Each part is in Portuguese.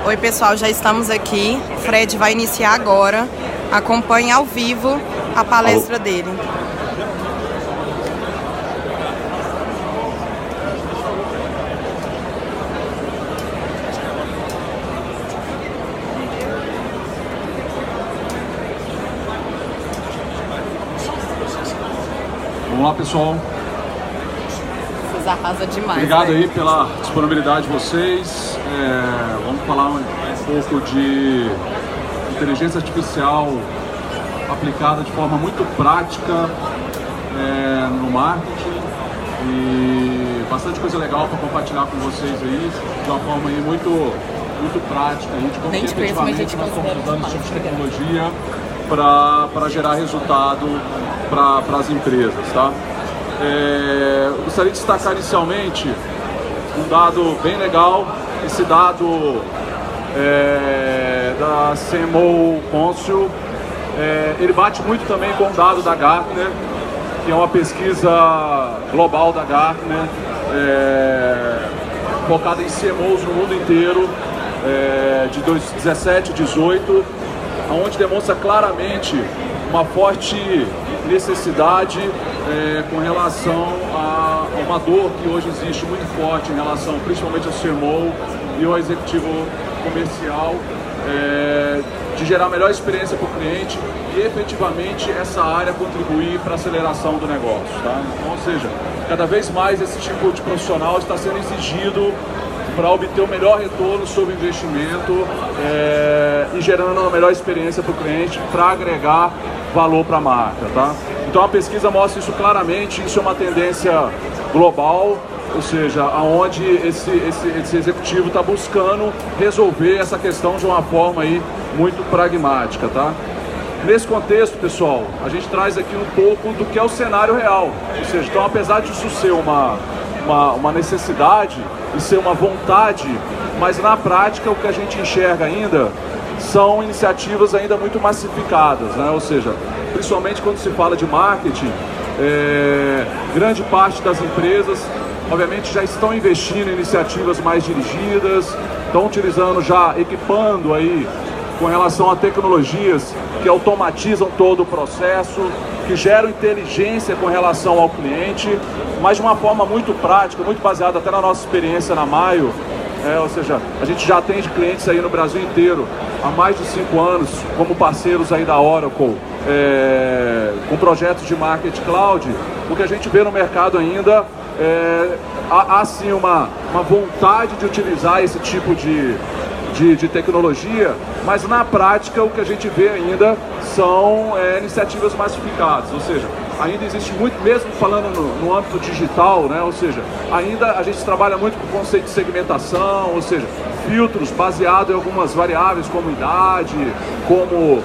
Oi pessoal, já estamos aqui. O Fred vai iniciar agora. Acompanhe ao vivo a palestra dele. Vamos lá, pessoal. Vocês arrasam demais. Obrigado aí pela disponibilidade de vocês. Vamos falar um pouco de inteligência artificial aplicada de forma muito prática no marketing e bastante coisa legal para compartilhar com vocês aí de uma forma aí muito prática aí, de como efetivamente nós estamos usando esse tipo de tecnologia para gerar resultado para as empresas, tá? Eu gostaria de destacar inicialmente um dado bem legal, esse dado da CMO Council, ele bate muito também com o dado da Gartner, que é uma pesquisa global da Gartner, focada em CMOs no mundo inteiro, de 2017 e 2018, onde demonstra claramente uma forte necessidade com relação a uma dor que hoje existe muito forte em relação principalmente ao CMO e ao executivo comercial, de gerar a melhor experiência para o cliente e efetivamente essa área contribuir para a aceleração do negócio, tá? Então, ou seja, cada vez mais esse tipo de profissional está sendo exigido para obter o melhor retorno sobre o investimento e gerando uma melhor experiência para o cliente para agregar valor para a marca, tá? Então a pesquisa mostra isso claramente, isso é uma tendência global, ou seja, aonde esse executivo está buscando resolver essa questão de uma forma aí muito pragmática, tá? Nesse contexto, pessoal, a gente traz aqui um pouco do que é o cenário real, ou seja, então apesar disso ser uma necessidade e ser uma vontade, mas na prática o que a gente enxerga ainda são iniciativas ainda muito massificadas, né? Ou seja, principalmente quando se fala de marketing, grande parte das empresas, obviamente, já estão investindo em iniciativas mais dirigidas, estão utilizando já, equipando aí com relação a tecnologias que automatizam todo o processo, que geram inteligência com relação ao cliente, mas de uma forma muito prática, muito baseada até na nossa experiência na Maio, ou seja, a gente já atende clientes aí no Brasil inteiro há mais de 5 anos, como parceiros aí da Oracle, com projetos de Marketing Cloud. O que a gente vê no mercado ainda há sim uma vontade de utilizar esse tipo de tecnologia, mas na prática o que a gente vê ainda são iniciativas massificadas, ou seja, ainda existe muito, mesmo falando no âmbito digital, né? Ou seja, ainda a gente trabalha muito com o conceito de segmentação, ou seja, filtros baseados em algumas variáveis como idade, como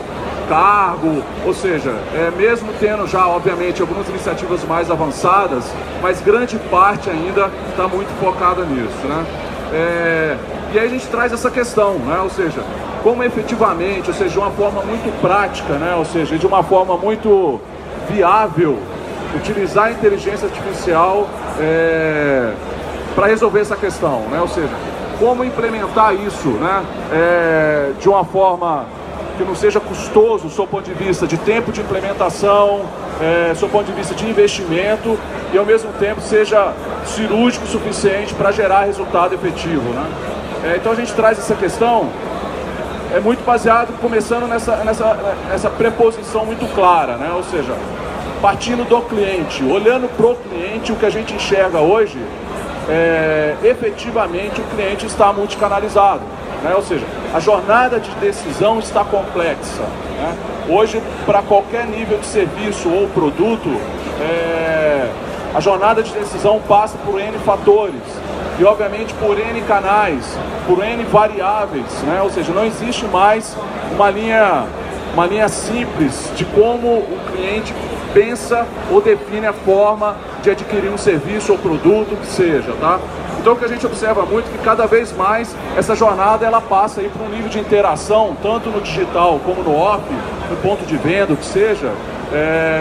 cargo, ou seja, mesmo tendo já, obviamente, algumas iniciativas mais avançadas, mas grande parte ainda está muito focada nisso, né? E aí a gente traz essa questão, né? Ou seja, como efetivamente, ou seja, de uma forma muito prática, né? Ou seja, de uma forma muito viável, utilizar a inteligência artificial para resolver essa questão, né? Ou seja, como implementar isso, né? De uma forma que não seja custoso, do seu ponto de vista de tempo de implementação, do seu ponto de vista de investimento, e ao mesmo tempo seja cirúrgico o suficiente para gerar resultado efetivo, né? Então a gente traz essa questão, muito baseado, começando nessa preposição muito clara, né? Ou seja, partindo do cliente, olhando para o cliente, o que a gente enxerga hoje, efetivamente o cliente está multicanalizado, né? Ou seja, a jornada de decisão está complexa, né? Hoje, para qualquer nível de serviço ou produto, a jornada de decisão passa por N fatores e, obviamente, por N canais, por N variáveis, né? Ou seja, não existe mais uma linha simples de como o cliente pensa ou define a forma de adquirir um serviço ou produto que seja, tá? Então o que a gente observa muito é que cada vez mais essa jornada ela passa aí para um nível de interação, tanto no digital como no off, no ponto de venda, o que seja,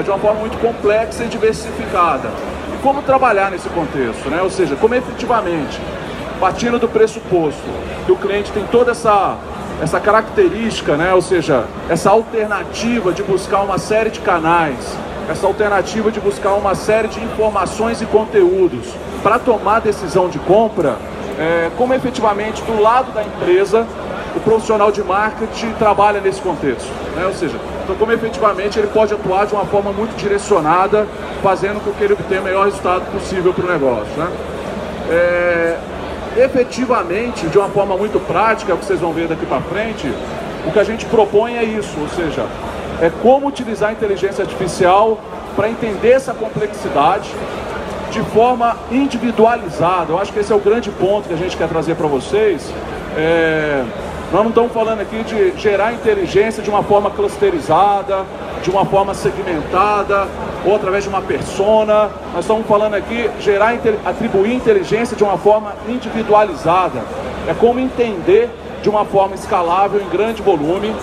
de uma forma muito complexa e diversificada. E como trabalhar nesse contexto, né? Ou seja, como efetivamente partindo do pressuposto que o cliente tem toda essa característica, né? Ou seja, essa alternativa de buscar uma série de canais, essa alternativa de buscar uma série de informações e conteúdos para tomar decisão de compra, como efetivamente do lado da empresa o profissional de marketing trabalha nesse contexto, né? Ou seja, então como efetivamente ele pode atuar de uma forma muito direcionada, fazendo com que ele obtenha o melhor resultado possível para o negócio, né? Efetivamente, de uma forma muito prática, o que vocês vão ver daqui para frente, o que a gente propõe é isso, ou seja, é como utilizar a inteligência artificial para entender essa complexidade de forma individualizada. Eu acho que esse é o grande ponto que a gente quer trazer para vocês. Nós não estamos falando aqui de gerar inteligência de uma forma clusterizada, de uma forma segmentada, ou através de uma persona. Nós estamos falando aqui de atribuir inteligência de uma forma individualizada. É como entender de uma forma escalável em grande volume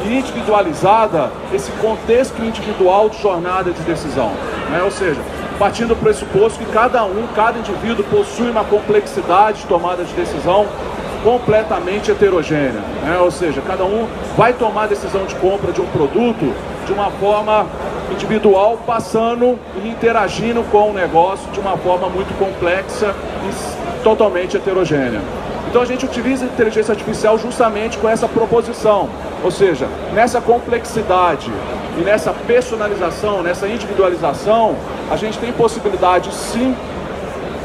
e individualizada esse contexto individual de jornada de decisão, né? Ou seja, partindo do pressuposto que cada indivíduo possui uma complexidade de tomada de decisão completamente heterogênea, né? Ou seja, cada um vai tomar a decisão de compra de um produto de uma forma individual, passando e interagindo com o negócio de uma forma muito complexa e totalmente heterogênea. Então a gente utiliza a inteligência artificial justamente com essa proposição, ou seja, nessa complexidade e nessa personalização, nessa individualização, a gente tem possibilidade sim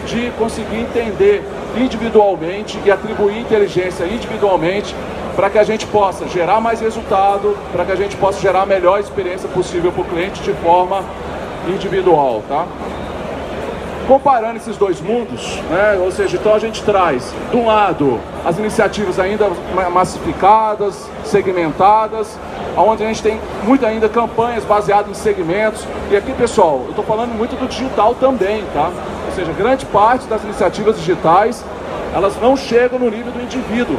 de conseguir entender individualmente e atribuir inteligência individualmente para que a gente possa gerar mais resultado, para que a gente possa gerar a melhor experiência possível para o cliente de forma individual, tá? Comparando esses dois mundos, né? Ou seja, então a gente traz, de um lado, as iniciativas ainda massificadas, segmentadas, onde a gente tem muito ainda campanhas baseadas em segmentos. E aqui, pessoal, eu estou falando muito do digital também, tá? Ou seja, grande parte das iniciativas digitais, elas não chegam no nível do indivíduo,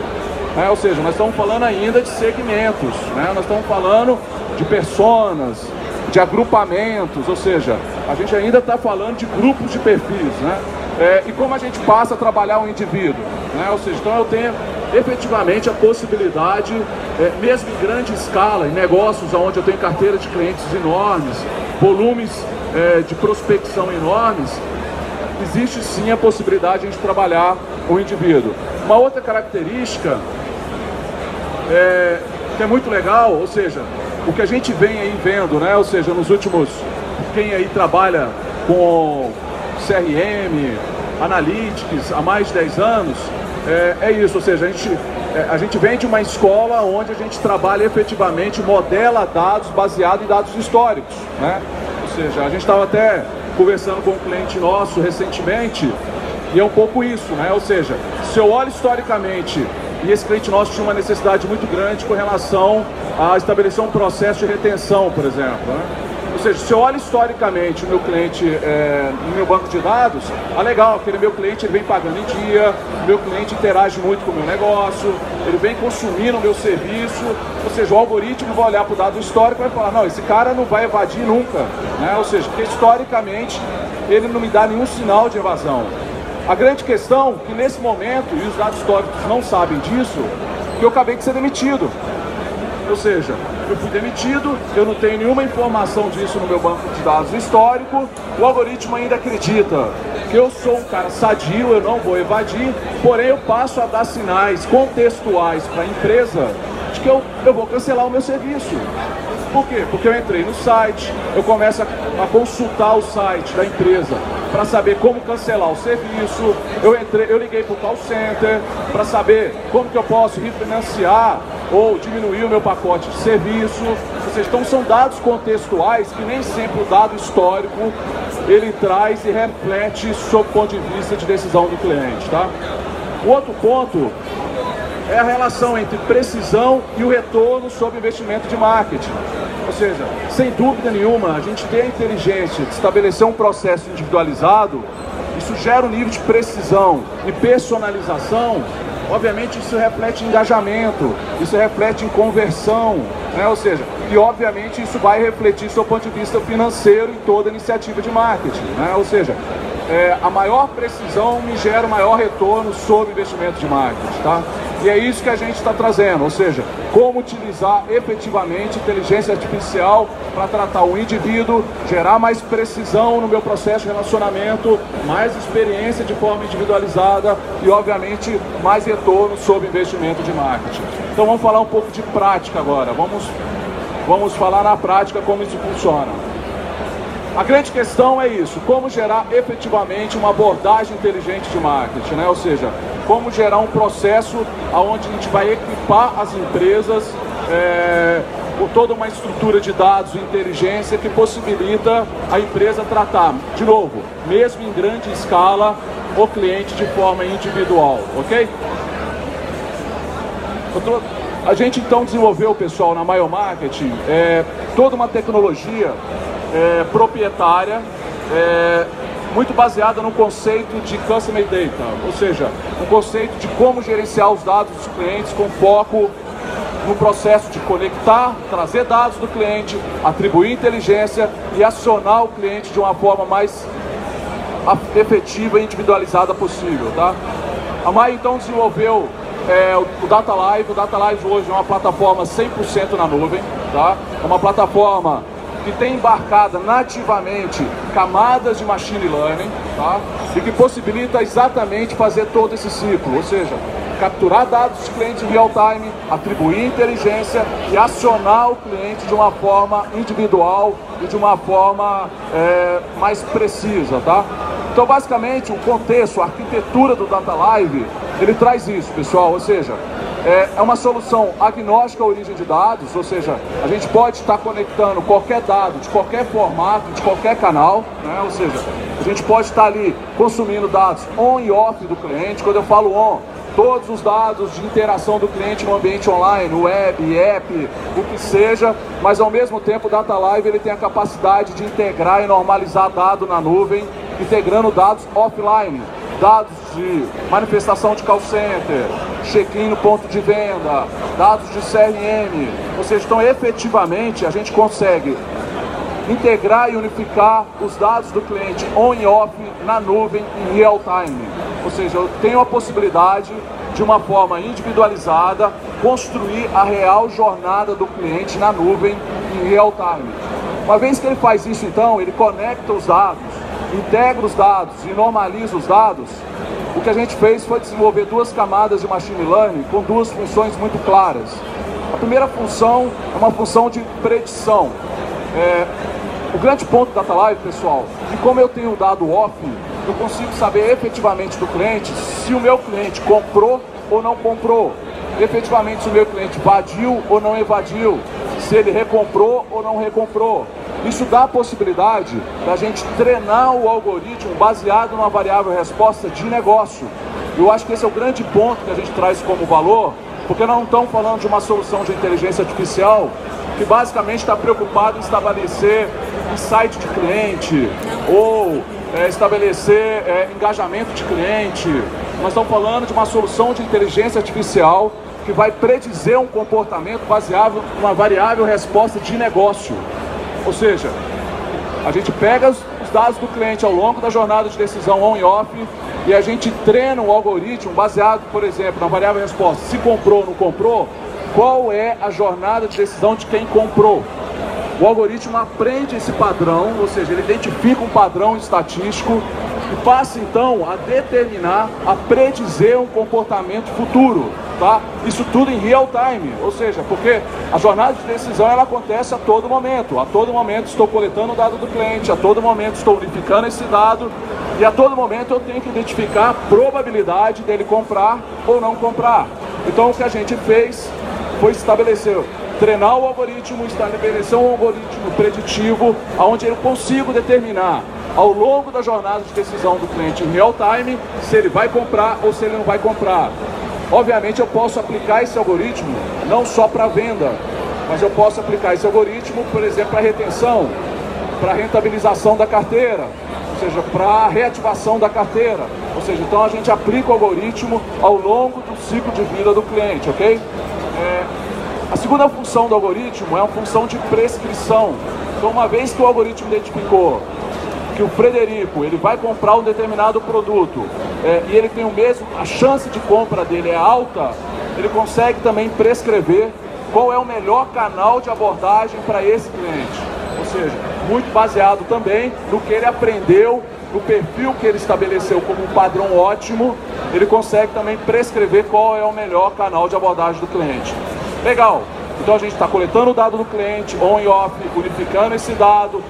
né? Ou seja, nós estamos falando ainda de segmentos, né? Nós estamos falando de personas, de agrupamentos, ou seja, a gente ainda está falando de grupos de perfis, né? E como a gente passa a trabalhar o indivíduo, né? Ou seja, então eu tenho efetivamente a possibilidade, mesmo em grande escala, em negócios onde eu tenho carteira de clientes enormes, volumes de prospecção enormes, existe sim a possibilidade de a gente trabalhar o indivíduo. Uma outra característica que é muito legal, ou seja, o que a gente vem aí vendo, né? Ou seja, nos últimos, quem aí trabalha com CRM, Analytics há mais de 10 anos, é isso, ou seja, a gente vem de uma escola onde a gente trabalha efetivamente, modela dados baseado em dados históricos, né? Ou seja, a gente estava até conversando com um cliente nosso recentemente, e é um pouco isso, né? Ou seja, se eu olho historicamente, e esse cliente nosso tinha uma necessidade muito grande com relação a estabelecer um processo de retenção, por exemplo, né? Ou seja, se eu olho historicamente o meu cliente no meu banco de dados, legal, aquele meu cliente ele vem pagando em dia, o meu cliente interage muito com o meu negócio, ele vem consumindo o meu serviço, ou seja, o algoritmo vai olhar para o dado histórico e vai falar, não, esse cara não vai evadir nunca, né? Ou seja, porque historicamente ele não me dá nenhum sinal de evasão. A grande questão é que nesse momento, e os dados históricos não sabem disso, que eu acabei de ser demitido. Ou seja, eu fui demitido, eu não tenho nenhuma informação disso no meu banco de dados histórico, o algoritmo ainda acredita que eu sou um cara sadio, eu não vou evadir, porém eu passo a dar sinais contextuais para a empresa de que eu vou cancelar o meu serviço. Por quê? Porque eu entrei no site, eu começo a consultar o site da empresa para saber como cancelar o serviço, eu liguei para o call center para saber como que eu posso refinanciar ou diminuir o meu pacote de serviço. Ou seja, então são dados contextuais que nem sempre o dado histórico ele traz e reflete sob o ponto de vista de decisão do cliente, tá? O outro ponto é a relação entre precisão e o retorno sobre investimento de marketing. Ou seja, sem dúvida nenhuma, a gente tem a inteligência de estabelecer um processo individualizado, isso gera um nível de precisão e personalização. Obviamente isso reflete em engajamento, isso reflete em conversão, né? Ou seja, e obviamente isso vai refletir do ponto de vista financeiro em toda iniciativa de marketing, né? Ou seja, a maior precisão me gera o maior retorno sobre investimento de marketing, tá? E é isso que a gente está trazendo, ou seja, como utilizar efetivamente inteligência artificial para tratar o indivíduo, gerar mais precisão no meu processo de relacionamento, mais experiência de forma individualizada e, obviamente, mais retorno sobre investimento de marketing. Então vamos falar um pouco de prática agora, vamos falar na prática como isso funciona. A grande questão é isso, como gerar efetivamente uma abordagem inteligente de marketing, né? Ou seja, como gerar um processo onde a gente vai equipar as empresas com toda uma estrutura de dados e inteligência que possibilita a empresa tratar, de novo, mesmo em grande escala, o cliente de forma individual, ok? A gente então desenvolveu, pessoal, na Myomarketing, toda uma tecnologia proprietária, muito baseada no conceito de Customer Data, ou seja, um conceito de como gerenciar os dados dos clientes com foco no processo de conectar, trazer dados do cliente, atribuir inteligência e acionar o cliente de uma forma mais efetiva e individualizada possível, tá? A Maia então desenvolveu o Data Live. O Data Live hoje é uma plataforma 100% na nuvem, tá? É uma plataforma que tem embarcada nativamente camadas de machine learning, tá? E que possibilita exatamente fazer todo esse ciclo, ou seja, capturar dados dos clientes em real time, atribuir inteligência e acionar o cliente de uma forma individual e de uma forma mais precisa, tá? Então, basicamente, o contexto, a arquitetura do Data Live, ele traz isso, pessoal, ou seja, é uma solução agnóstica à origem de dados, ou seja, a gente pode estar conectando qualquer dado de qualquer formato, de qualquer canal, né? Ou seja, a gente pode estar ali consumindo dados on e off do cliente. Quando eu falo on, todos os dados de interação do cliente no ambiente online, web, app, o que seja, mas ao mesmo tempo o Data Live ele tem a capacidade de integrar e normalizar dado na nuvem, integrando dados offline, dados de manifestação de call center, check-in no ponto de venda, dados de CRM, ou seja, então efetivamente a gente consegue integrar e unificar os dados do cliente on e off na nuvem em real time, ou seja, eu tenho a possibilidade de uma forma individualizada construir a real jornada do cliente na nuvem em real time. Uma vez que ele faz isso, então, ele conecta os dados, integra os dados e normaliza os dados. O que a gente fez foi desenvolver duas camadas de machine learning com duas funções muito claras. A primeira função é uma função de predição. O grande ponto do Data Live, pessoal, é que como eu tenho o dado off, eu consigo saber efetivamente do cliente se o meu cliente comprou ou não comprou, efetivamente se o meu cliente evadiu ou não evadiu, se ele recomprou ou não recomprou. Isso dá a possibilidade da gente treinar o algoritmo baseado numa variável resposta de negócio. Eu acho que esse é o grande ponto que a gente traz como valor, porque nós não estamos falando de uma solução de inteligência artificial que basicamente está preocupado em estabelecer insight de cliente ou estabelecer engajamento de cliente. Nós estamos falando de uma solução de inteligência artificial que vai predizer um comportamento baseado numa variável resposta de negócio. Ou seja, a gente pega os dados do cliente ao longo da jornada de decisão on e off e a gente treina um algoritmo baseado, por exemplo, na variável resposta, se comprou ou não comprou, qual é a jornada de decisão de quem comprou. O algoritmo aprende esse padrão, ou seja, ele identifica um padrão estatístico e passa então a determinar, a predizer um comportamento futuro, tá? Isso tudo em real time, ou seja, porque a jornada de decisão ela acontece a todo momento estou coletando o dado do cliente, a todo momento estou unificando esse dado e a todo momento eu tenho que identificar a probabilidade dele comprar ou não comprar. Então o que a gente fez foi treinar o algoritmo, estabelecer um algoritmo preditivo, onde eu consigo determinar ao longo da jornada de decisão do cliente em real time se ele vai comprar ou se ele não vai comprar. Obviamente eu posso aplicar esse algoritmo não só para venda, mas eu posso aplicar esse algoritmo, por exemplo, para retenção, para rentabilização da carteira, ou seja, para reativação da carteira. Ou seja, então a gente aplica o algoritmo ao longo do ciclo de vida do cliente, ok? A segunda função do algoritmo é uma função de prescrição. Então, uma vez que o algoritmo identificou que o Frederico ele vai comprar um determinado produto e ele tem o mesmo, a chance de compra dele é alta, ele consegue também prescrever qual é o melhor canal de abordagem para esse cliente. Ou seja, muito baseado também no que ele aprendeu, no perfil que ele estabeleceu como um padrão ótimo, ele consegue também prescrever qual é o melhor canal de abordagem do cliente. Legal! Então a gente está coletando o dado do cliente, on e off, unificando esse dado,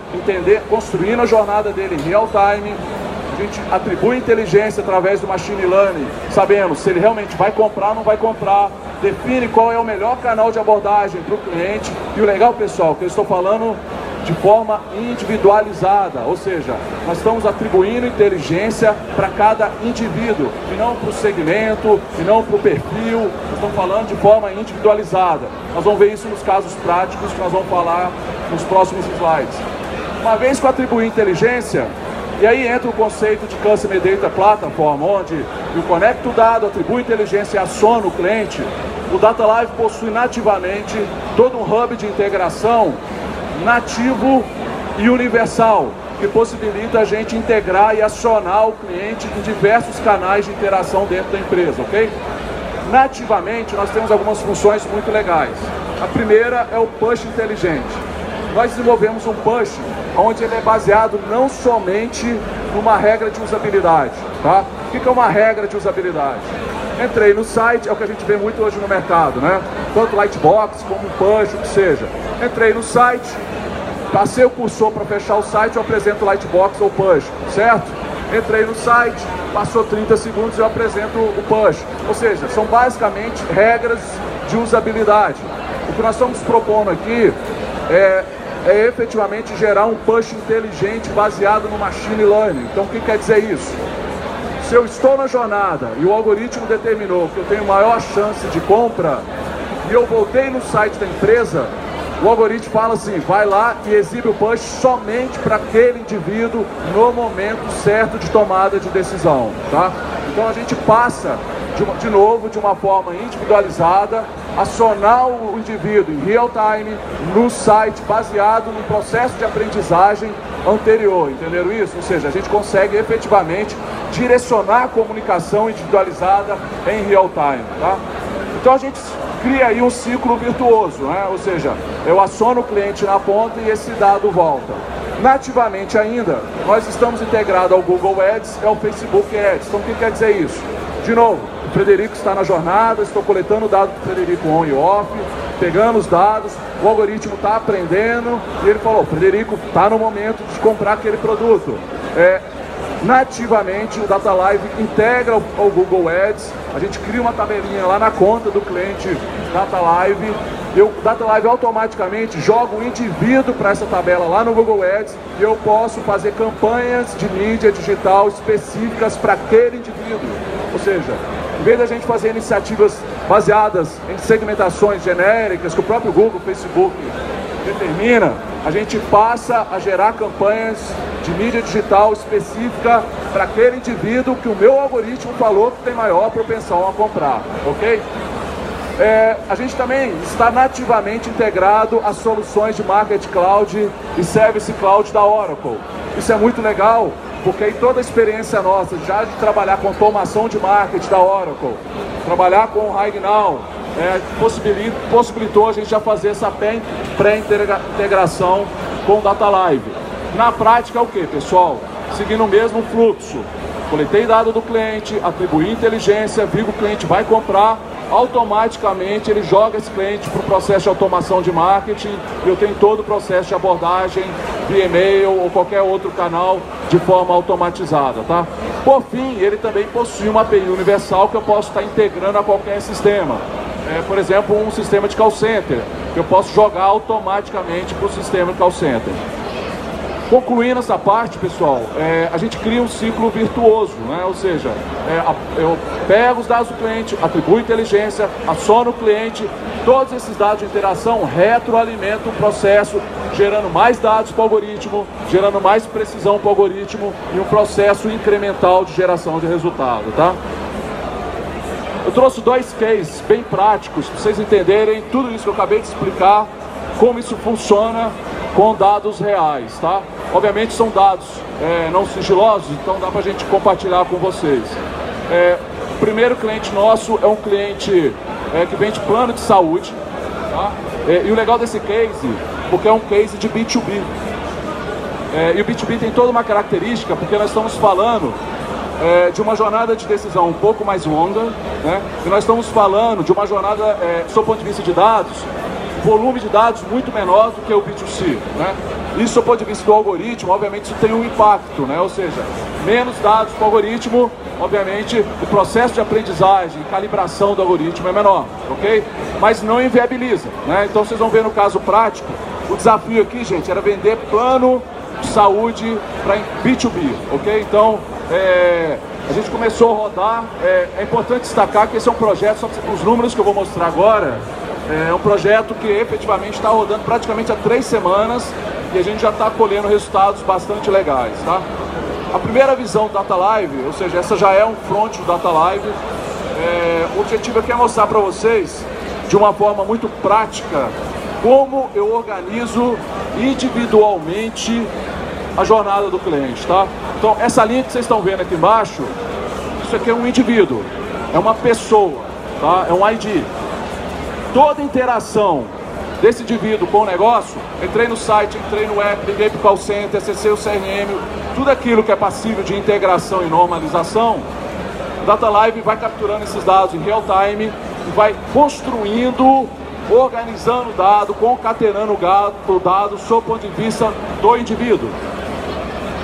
construindo a jornada dele em real time. A gente atribui inteligência através do machine learning, sabendo se ele realmente vai comprar ou não vai comprar, define qual é o melhor canal de abordagem para o cliente. E o legal, pessoal, que eu estou falando de forma individualizada, ou seja, nós estamos atribuindo inteligência para cada indivíduo, e não para o segmento, e não para o perfil, nós estamos falando de forma individualizada. Nós vamos ver isso nos casos práticos que nós vamos falar nos próximos slides. Uma vez que eu atribuí inteligência, e aí entra o conceito de Customer Data Platform, onde eu conecto o dado, atribuo inteligência e aciono o cliente. O DataLive possui nativamente todo um hub de integração nativo e universal, que possibilita a gente integrar e acionar o cliente em diversos canais de interação dentro da empresa, ok? Nativamente, nós temos algumas funções muito legais. A primeira é o push inteligente. Nós desenvolvemos um push onde ele é baseado não somente numa regra de usabilidade, tá? O que é uma regra de usabilidade? Entrei no site, é o que a gente vê muito hoje no mercado, né? Tanto Lightbox como push, o que seja. Entrei no site, passei o cursor para fechar o site, eu apresento Lightbox ou push, certo? Entrei no site, passou 30 segundos e eu apresento o push. Ou seja, são basicamente regras de usabilidade. O que nós estamos propondo aqui é efetivamente gerar um push inteligente baseado no machine learning. Então o que quer dizer isso? Se eu estou na jornada e o algoritmo determinou que eu tenho maior chance de compra e eu voltei no site da empresa, o algoritmo fala assim, vai lá e exibe o push somente para aquele indivíduo no momento certo de tomada de decisão, tá? Então a gente passa, de novo, de uma forma individualizada, acionar o indivíduo em real time, no site, baseado no processo de aprendizagem anterior, entenderam isso? Ou seja, a gente consegue efetivamente direcionar a comunicação individualizada em real time, tá? Então a gente cria aí um ciclo virtuoso, né? Ou seja, eu aciono o cliente na ponta e esse dado volta. Nativamente ainda, nós estamos integrados ao Google Ads e ao Facebook Ads. Então o que quer dizer isso? De novo, o Frederico está na jornada, estou coletando o dado do Frederico on e off, pegando os dados, o algoritmo está aprendendo e ele falou, Frederico está no momento de comprar aquele produto. Nativamente o DataLive integra ao Google Ads, a gente cria uma tabelinha lá na conta do cliente DataLive, o DataLive automaticamente joga o indivíduo para essa tabela lá no Google Ads e eu posso fazer campanhas de mídia digital específicas para aquele indivíduo. Ou seja, em vez da gente fazer iniciativas baseadas em segmentações genéricas que o próprio Google, Facebook determina, a gente passa a gerar campanhas de mídia digital específica para aquele indivíduo que o meu algoritmo falou que tem maior propensão a comprar, ok? A gente também está nativamente integrado às soluções de Marketing Cloud e Service Cloud da Oracle. Isso é muito legal, porque aí toda a experiência nossa, já de trabalhar com automação de marketing da Oracle, trabalhar com o Ragnow, possibilitou a gente já fazer essa pré-integração com o DataLive. Na prática é o que, pessoal? Seguindo o mesmo fluxo. Coletei dado do cliente, atribuí inteligência, vi que o cliente vai comprar, automaticamente ele joga esse cliente para o processo de automação de marketing e eu tenho todo o processo de abordagem via e-mail ou qualquer outro canal de forma automatizada, tá? Por fim, ele também possui uma API universal que eu posso estar integrando a qualquer sistema. Por exemplo, um sistema de call center, que eu posso jogar automaticamente para o sistema de call center. Concluindo essa parte, pessoal, a gente cria um ciclo virtuoso, né? Ou seja, eu pego os dados do cliente, atribuo inteligência, aciono o cliente, todos esses dados de interação retroalimentam o processo, gerando mais dados para o algoritmo, gerando mais precisão para o algoritmo e um processo incremental de geração de resultado, tá? Eu trouxe dois cases bem práticos para vocês entenderem tudo isso que eu acabei de explicar, como isso funciona com dados reais, tá? Obviamente são dados não sigilosos, então dá pra gente compartilhar com vocês. O primeiro cliente nosso é um cliente que vende plano de saúde, tá? E o legal desse case, porque é um case de B2B. E o B2B tem toda uma característica, porque nós estamos falando de uma jornada de decisão um pouco mais longa, né? E nós estamos falando de uma jornada, do ponto de vista de dados, volume de dados muito menor do que o B2C, né? Isso do ponto de vista do algoritmo, obviamente isso tem um impacto, né? Ou seja, menos dados para o algoritmo, obviamente o processo de aprendizagem, calibração do algoritmo é menor, ok? Mas não inviabiliza, né? Então vocês vão ver no caso prático, o desafio aqui, gente, era vender plano de saúde para B2B, ok? Então, a gente começou a rodar, é importante destacar que esse é um projeto, só que os números que eu vou mostrar agora, é um projeto que efetivamente está rodando praticamente há 3 semanas e a gente já está colhendo resultados bastante legais, tá? A primeira visão do Data Live, ou seja, essa já é um front do Data Live, o objetivo aqui é mostrar para vocês, de uma forma muito prática, como eu organizo individualmente a jornada do cliente, tá? Então, essa linha que vocês estão vendo aqui embaixo, isso aqui é um indivíduo, é uma pessoa, tá? É um ID. Toda interação desse indivíduo com o negócio, entrei no site, entrei no app, liguei para o call center, acessei o CRM, tudo aquilo que é passível de integração e normalização, o Data Live vai capturando esses dados em real time e vai construindo, organizando o dado, concatenando o dado sob o ponto de vista do indivíduo.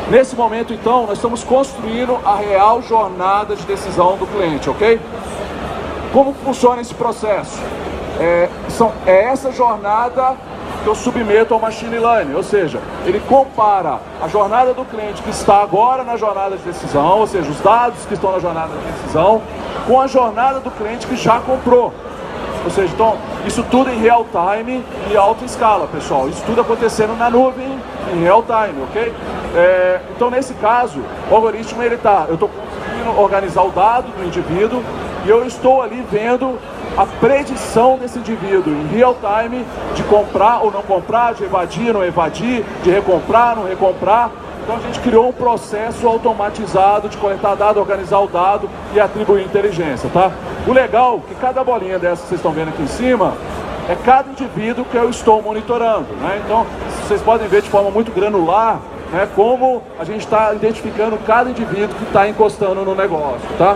Nesse momento, então, nós estamos construindo a real jornada de decisão do cliente, ok? Como funciona esse processo? É essa jornada que eu submeto ao Machine Learning, ou seja, ele compara a jornada do cliente que está agora na jornada de decisão, ou seja, os dados que estão na jornada de decisão, com a jornada do cliente que já comprou. Ou seja, então, isso tudo em real time e alta escala, pessoal. Isso tudo acontecendo na nuvem em real time, ok? Então, nesse caso, o algoritmo, eu estou conseguindo organizar o dado do indivíduo e eu estou ali vendo a predição desse indivíduo em real time de comprar ou não comprar, de evadir, não evadir, de recomprar, não recomprar. Então a gente criou um processo automatizado de coletar dado, organizar o dado e atribuir inteligência, tá? O legal é que cada bolinha dessa que vocês estão vendo aqui em cima é cada indivíduo que eu estou monitorando, né? Então vocês podem ver de forma muito granular, né, como a gente está identificando cada indivíduo que está encostando no negócio, tá?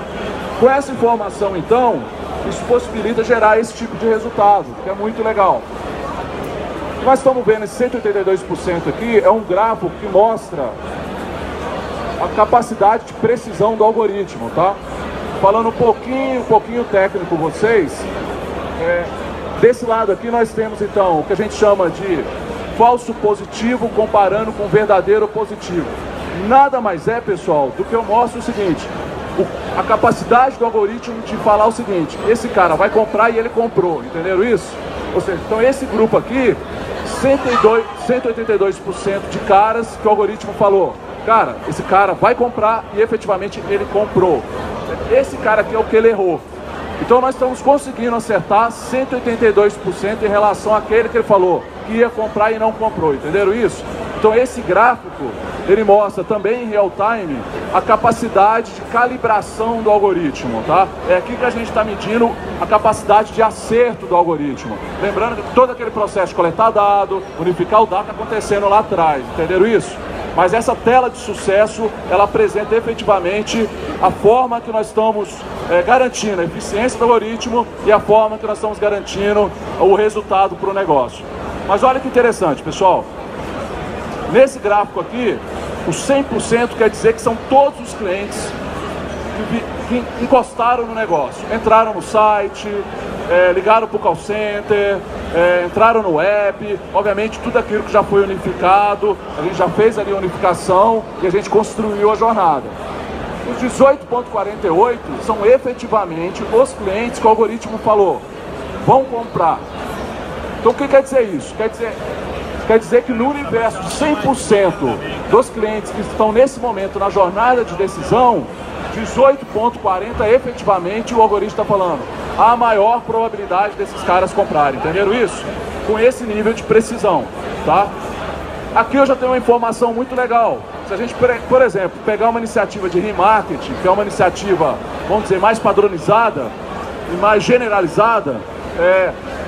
Com essa informação, então, isso possibilita gerar esse tipo de resultado, que é muito legal. O que nós estamos vendo, esse 182% aqui, é um gráfico que mostra a capacidade de precisão do algoritmo, tá? Falando um pouquinho técnico com vocês, desse lado aqui nós temos, então, o que a gente chama de falso positivo comparando com verdadeiro positivo. Nada mais é, pessoal, do que eu mostro o seguinte: a capacidade do algoritmo de falar o seguinte: esse cara vai comprar e ele comprou, entenderam isso? Ou seja, então esse grupo aqui, 182% de caras que o algoritmo falou, cara, esse cara vai comprar e efetivamente ele comprou. Esse cara aqui é o que ele errou. Então nós estamos conseguindo acertar 182% em relação àquele que ele falou que ia comprar e não comprou, entenderam isso? Então esse gráfico, ele mostra também em real time a capacidade de calibração do algoritmo, tá? É aqui que a gente está medindo a capacidade de acerto do algoritmo. Lembrando que todo aquele processo de coletar dado, unificar o dado está acontecendo lá atrás, entenderam isso? Mas essa tela de sucesso, ela apresenta efetivamente a forma que nós estamos garantindo a eficiência do algoritmo e a forma que nós estamos garantindo o resultado para o negócio. Mas olha que interessante, pessoal. Nesse gráfico aqui, o 100% quer dizer que são todos os clientes que encostaram no negócio. Entraram no site, ligaram para o call center, entraram no app, obviamente tudo aquilo que já foi unificado, a gente já fez ali a unificação e a gente construiu a jornada. Os 18,48 são efetivamente os clientes que o algoritmo falou, vão comprar. Então o que quer dizer isso? Quer dizer que no universo de 100% dos clientes que estão nesse momento na jornada de decisão, 18,40 efetivamente o algoritmo está falando a maior probabilidade desses caras comprarem, entenderam isso? Com esse nível de precisão, tá? Aqui eu já tenho uma informação muito legal. Se a gente, por exemplo, pegar uma iniciativa de remarketing, que é uma iniciativa, vamos dizer, mais padronizada e mais generalizada,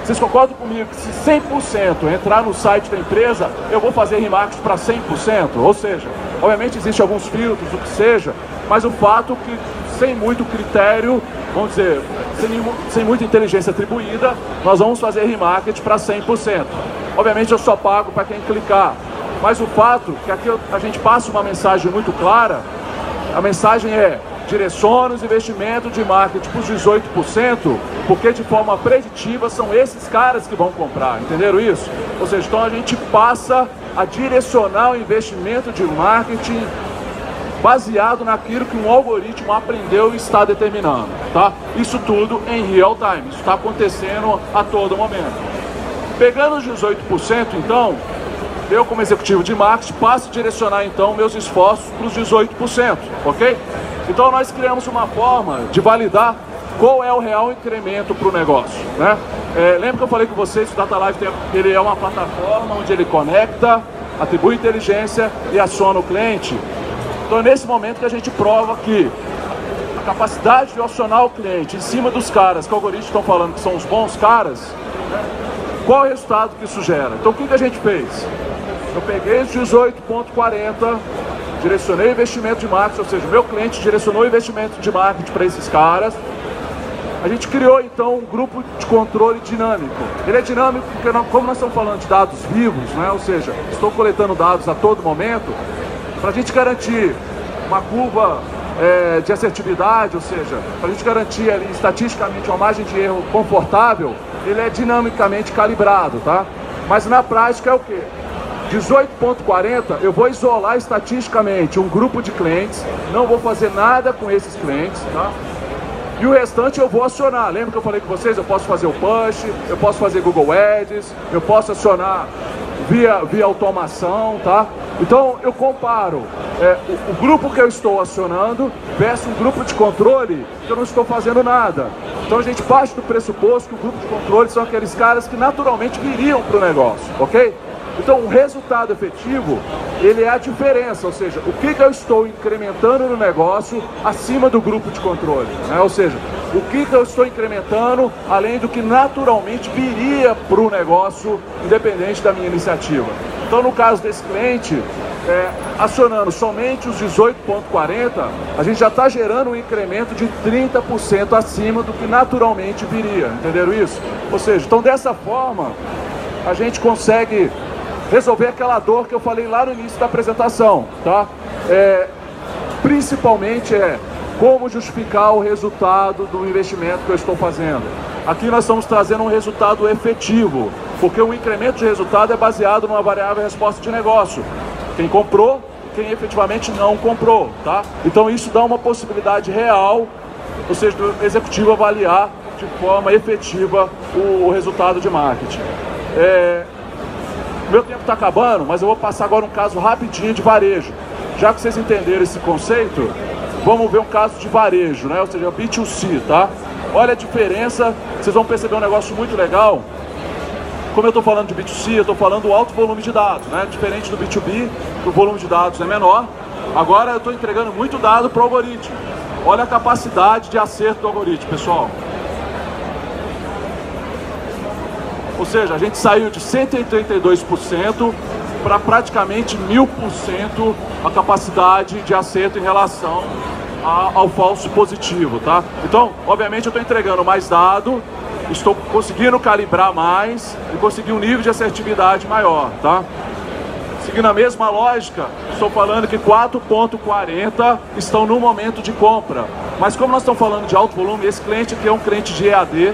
vocês concordam comigo que se 100% entrar no site da empresa, eu vou fazer remarketing para 100%? Ou seja, obviamente existem alguns filtros, o que seja, mas o fato que sem muito critério, vamos dizer, sem muita inteligência atribuída, nós vamos fazer remarketing para 100%. Obviamente eu só pago para quem clicar, mas o fato que aqui a gente passa uma mensagem muito clara, a mensagem é: direciona os investimentos de marketing para os 18%, porque de forma preditiva são esses caras que vão comprar, entenderam isso? Ou seja, então a gente passa a direcionar o investimento de marketing baseado naquilo que um algoritmo aprendeu e está determinando, tá? Isso tudo em real time, isso está acontecendo a todo momento. Pegando os 18%, então, eu como executivo de marketing passo a direcionar então meus esforços para os 18%, ok? Então nós criamos uma forma de validar qual é o real incremento para o negócio, né? Lembra que eu falei com vocês que o Data Live ele é uma plataforma onde ele conecta, atribui inteligência e aciona o cliente? Então é nesse momento que a gente prova que a capacidade de acionar o cliente em cima dos caras que o algoritmo estão falando que são os bons caras, né? Qual é o resultado que isso gera? Então o que a gente fez? Eu peguei os 18,40, direcionei o investimento de marketing, ou seja, o meu cliente direcionou o investimento de marketing para esses caras. A gente criou então um grupo de controle dinâmico. Ele é dinâmico porque, como nós estamos falando de dados vivos, né? Ou seja, estou coletando dados a todo momento, para a gente garantir uma curva de assertividade, ou seja, para a gente garantir ali estatisticamente uma margem de erro confortável, ele é dinamicamente calibrado, tá? Mas na prática é o quê? 18,40 eu vou isolar estatisticamente um grupo de clientes, não vou fazer nada com esses clientes, tá? E o restante eu vou acionar. Lembra que eu falei com vocês? Eu posso fazer o push, eu posso fazer Google Ads, eu posso acionar via automação, tá? Então eu comparo o grupo que eu estou acionando versus um grupo de controle que eu não estou fazendo nada. Então a gente parte do pressuposto que o grupo de controle são aqueles caras que naturalmente viriam para o negócio, ok? Então o resultado efetivo, ele é a diferença, ou seja, o que eu estou incrementando no negócio acima do grupo de controle, né? Ou seja, o que eu estou incrementando além do que naturalmente viria para o negócio, independente da minha iniciativa. Então no caso desse cliente, acionando somente os 18,40, a gente já está gerando um incremento de 30% acima do que naturalmente viria, entenderam isso? Ou seja, então dessa forma, a gente consegue resolver aquela dor que eu falei lá no início da apresentação, tá? Principalmente como justificar o resultado do investimento que eu estou fazendo. Aqui nós estamos trazendo um resultado efetivo, porque o incremento de resultado é baseado numa variável resposta de negócio. Quem comprou, quem efetivamente não comprou, tá? Então isso dá uma possibilidade real, ou seja, do executivo avaliar de forma efetiva o resultado de marketing. Meu tempo está acabando, mas eu vou passar agora um caso rapidinho de varejo. Já que vocês entenderam esse conceito, vamos ver um caso de varejo, né? Ou seja, B2C, tá? Olha a diferença, vocês vão perceber um negócio muito legal. Como eu estou falando de B2C, eu estou falando do alto volume de dados, né? Diferente do B2B, que o volume de dados é menor. Agora eu estou entregando muito dado para o algoritmo. Olha a capacidade de acerto do algoritmo, pessoal. Ou seja, a gente saiu de 132% para praticamente 1000% a capacidade de acerto em relação ao falso positivo, tá? Então, obviamente eu estou entregando mais dado, estou conseguindo calibrar mais e conseguir um nível de assertividade maior, tá? Seguindo a mesma lógica, estou falando que 4,40 estão no momento de compra. Mas como nós estamos falando de alto volume, esse cliente aqui é um cliente de EAD,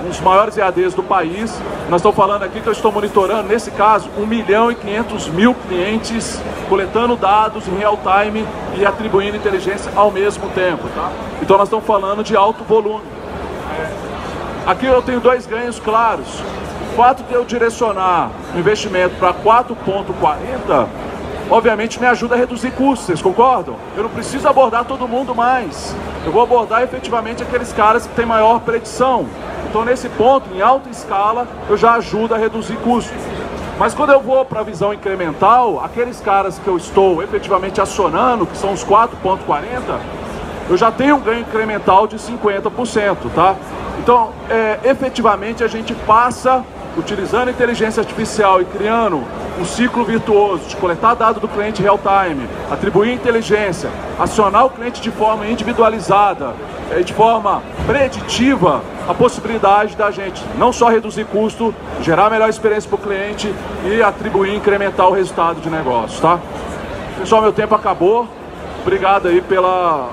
um dos maiores EADs do país. Nós estamos falando aqui que eu estou monitorando, nesse caso, 1.500.000 clientes, coletando dados em real time e atribuindo inteligência ao mesmo tempo, tá? Então nós estamos falando de alto volume. Aqui eu tenho dois ganhos claros. O fato de eu direcionar o investimento para 4,40, obviamente me ajuda a reduzir custos, vocês concordam? Eu não preciso abordar todo mundo mais. Eu vou abordar efetivamente aqueles caras que têm maior predição. Então nesse ponto, em alta escala, eu já ajudo a reduzir custos. Mas quando eu vou para a visão incremental, aqueles caras que eu estou efetivamente acionando, que são os 4,40, eu já tenho um ganho incremental de 50%, tá? Então, efetivamente a gente passa, utilizando a inteligência artificial e criando um ciclo virtuoso de coletar dados do cliente real time, atribuir inteligência, acionar o cliente de forma individualizada, de forma preditiva, a possibilidade da gente não só reduzir custo, gerar melhor experiência para o cliente e atribuir e incrementar o resultado de negócio, tá? Pessoal, meu tempo acabou. Obrigado aí pela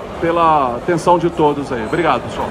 atenção de todos aí. Obrigado, pessoal.